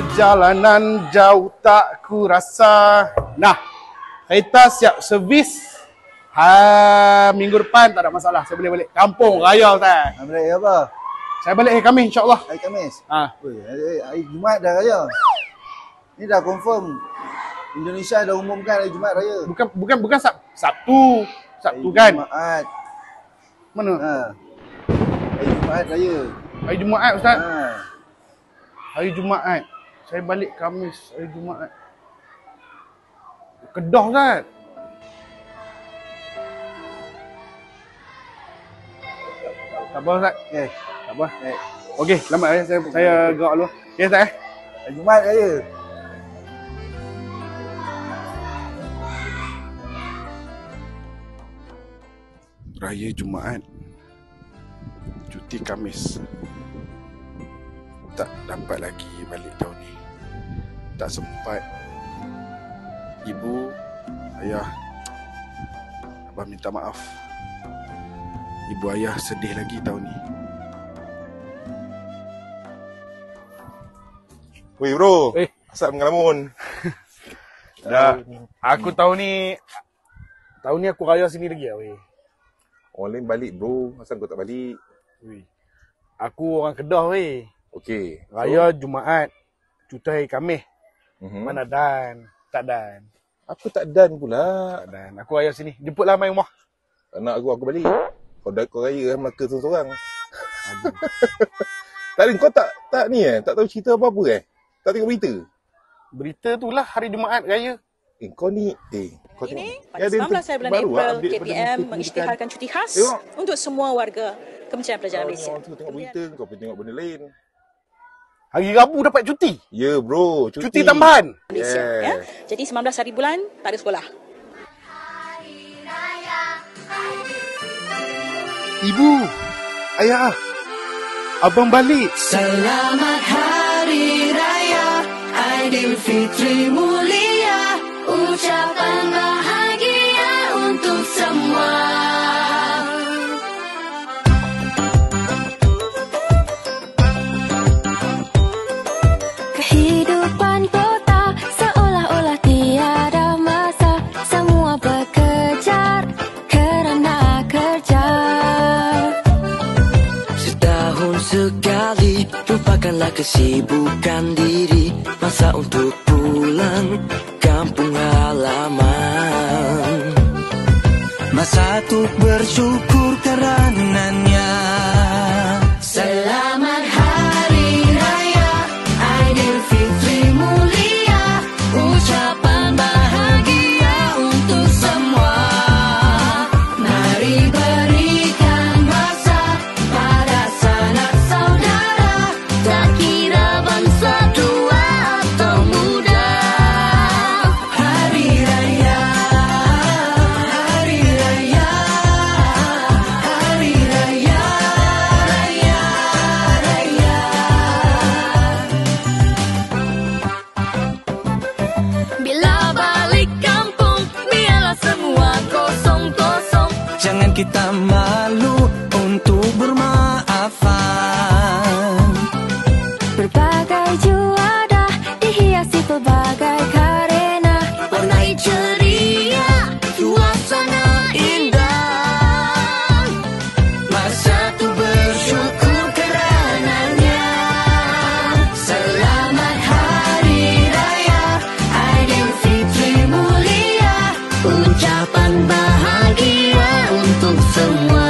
Perjalanan jauh tak ku rasa. Nah, kereta siap servis. Minggu depan tak ada masalah. Saya boleh balik kampung raya Ustaz. Balik apa? Saya balik hari Khamis insya-Allah. Hari Khamis? Ha. Hari Jumaat dah raya. Ni dah confirm. Indonesia dah umumkan hari Jumaat raya. Bukan Sabtu. Sabtu kan? Jumaat. Mana? Hari Jumaat raya. Hari Jumaat Ustaz. Ha. Hari Jumaat. Saya balik Khamis hari Jumaat. Kedah Ustaz. Tak apa Ustaz. Okay. Tak apa. Okey, selamat saya gerak dulu. Okey Ustaz Hari Jumaat raya. Raya Jumaat. Cuti Khamis. Tak dapat lagi balik tahun ni. Tak sempat. Ibu, ayah, abang minta maaf. Ibu ayah sedih lagi tahun ni. Weh bro, Eh. asap ngelamun. Dah, aku tahun ni aku raya sini lagi lah weh. Orang lain balik bro, asal kau tak balik? Weh. Aku orang Kedah weh. Okey. Raya Jumaat, cuti hari Khamis. Mana? Mana dan? Tak dan. Apa tak dan pula? Tak dan. Aku raya sini. Jemputlah main rumah. Anak aku balik. Kau raya kan Melaka seorang-seorang. Tak ada, kau tak ni tak tahu cerita apa-apa Tak tengok berita? Berita tu lah hari Jumaat raya. Kau ni kau Ini tengok. pada 19 bulan baru April, update pada KPM berita mengisytiharkan cuti khas Tengok. untuk semua warga Kementerian Pelajaran Malaysia. Kau tengok berita, kau pergi tengok benda lain. Hari Rabu dapat cuti. Ya bro, Cuti tambahan. Malaysia, ya. Jadi 19 hari bulan tak ada sekolah. Ibu, ayah, abang balik. Selamat Hari Raya Aidilfitri mulia, ucapan bahagia untuk semua. Kehidupan kota seolah-olah tiada masa, semua bekejar kerana kerja. Setahun sekali lupakanlah kesibukan diri, masa untuk pulang kampung halaman, masa untuk bersyukur karenanya. Selamat Hari Raya Aidilfitri mulia, ucapan bahagia untuk semua. Mari berikan masa pada sanak saudara, tak kira bangsa tua atau muda. Hari Raya, Hari Raya, Hari Raya, Raya, Raya. Bila balik kampung, biarlah semua kosong-kosong. Jangan kita malu untuk bermaafan. Berbagai juada dihiasi pelbagai karena, warnai ceria, suasana indah. Masa tu bersyukur karenanya. Selamat Hari Raya Aidilfitri mulia, ucapan bahagia untuk semua.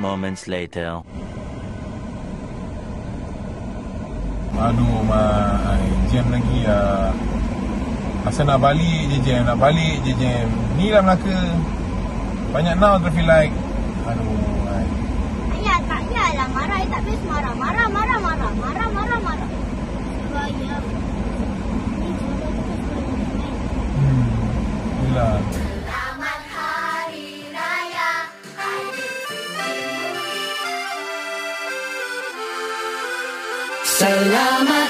moments later. Aduh, jam lagi Asal nak balik je jam, nak balik je jam. Ni lah Melaka. Banyak now traffic light. Aduh, Ayah tak yalah marah, tak habis marah. Marah. Bahaya. Itulah. Selamat Hari Raya Aidilfitri. Selamat